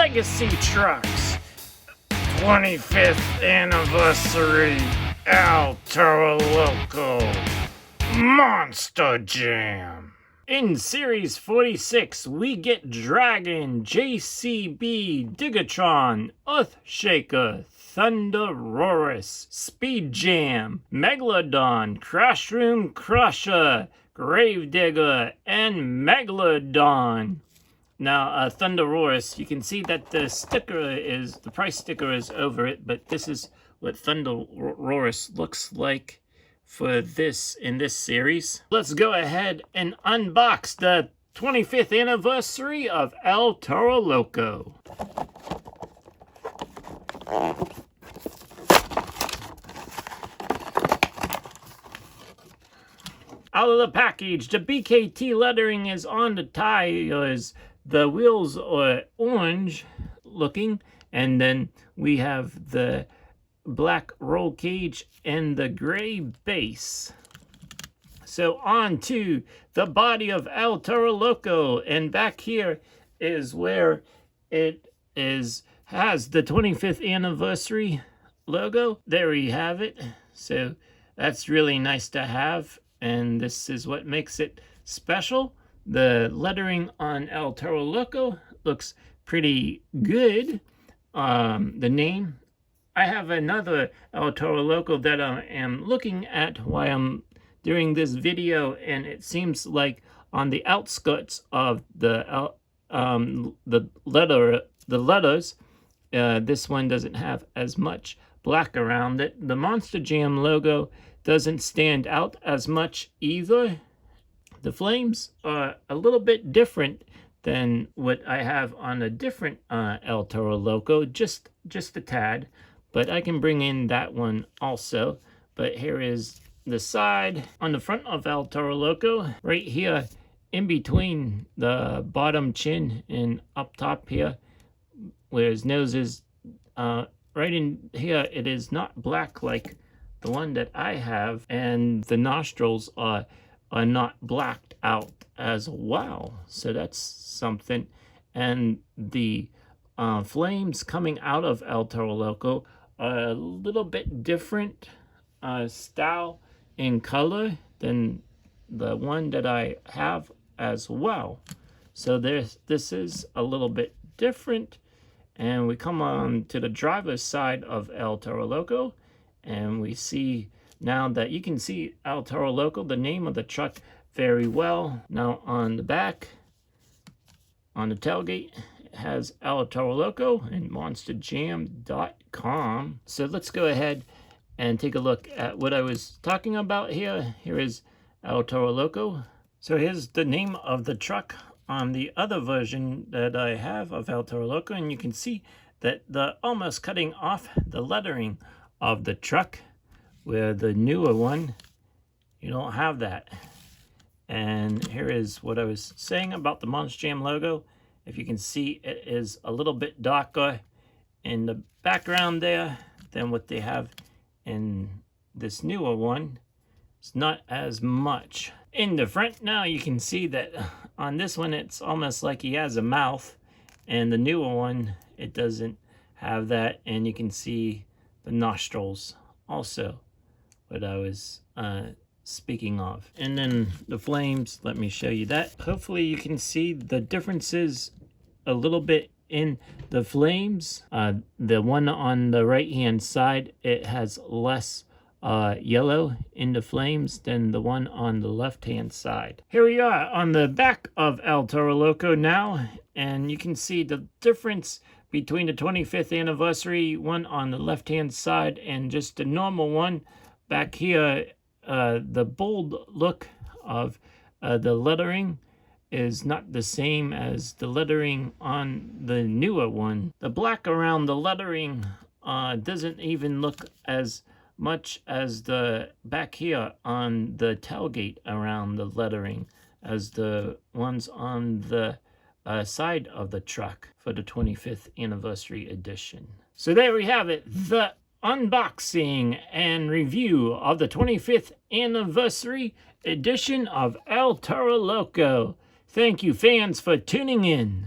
Legacy Trucks 25th Anniversary El Toro Loco Monster Jam. In Series 46, we get Dragon, JCB, Digatron, Earthshaker, Thunderorus, Speed Jam, Megalodon, Crashroom Crusher, Gravedigger, and Megalodon. Now, Thunderorus, you can see that the price sticker is over it, but this is what Thunderorus looks like for this in this series. Let's go ahead and unbox the 25th anniversary of El Toro Loco. Out of the package, the BKT lettering is on the tires. The wheels are orange looking, and then we have the black roll cage and the gray base. So on to the body of El Toro Loco, and back here is where it has the 25th anniversary logo. There we have it. So that's really nice to have, and this is what makes it special. The lettering on El Toro Loco looks pretty good. The name. I have another El Toro Loco that I am looking at while I'm doing this video, and it seems like on the outskirts of the letters, this one doesn't have as much black around it. The Monster Jam logo doesn't stand out as much either. The flames are a little bit different than what I have on a different El Toro Loco, just a tad. But I can bring in that one also. But here is the side. On the front of El Toro Loco, right here in between the bottom chin and up top here, where his nose is, right in here, it is not black like the one that I have. And the nostrils are not blacked out as well. So that's something. And the flames coming out of El Toro Loco are a little bit different style and color than the one that I have as well. So this is a little bit different. And we come on to the driver's side of El Toro Loco, and we see now that you can see El Toro Loco, the name of the truck, very well. Now on the back, on the tailgate, it has El Toro Loco and monsterjam.com. So let's go ahead and take a look at what I was talking about here. Here is El Toro Loco. So here's the name of the truck on the other version that I have of El Toro Loco, and you can see that they're almost cutting off the lettering of the truck, where the newer one, you don't have that. And here is what I was saying about the Monster Jam logo. If you can see, it is a little bit darker in the background there than what they have in this newer one. It's not as much. In the front now, you can see that on this one, it's almost like he has a mouth. And the newer one, it doesn't have that. And you can see the nostrils also, what I was speaking of. And then the flames, let me show you that. Hopefully you can see the differences a little bit in the flames. The one on the right hand side, it has less yellow in the flames than the one on the left hand side. Here we are on the back of El Toro Loco now, and you can see the difference between the 25th anniversary one on the left hand side and just the normal one. Back here, the bold look of the lettering is not the same as the lettering on the newer one. The black around the lettering doesn't even look as much as the back here on the tailgate around the lettering as the ones on the side of the truck for the 25th anniversary edition. So there we have it, the unboxing and review of the 25th anniversary edition of El Toro Loco. Thank you, fans, for tuning in.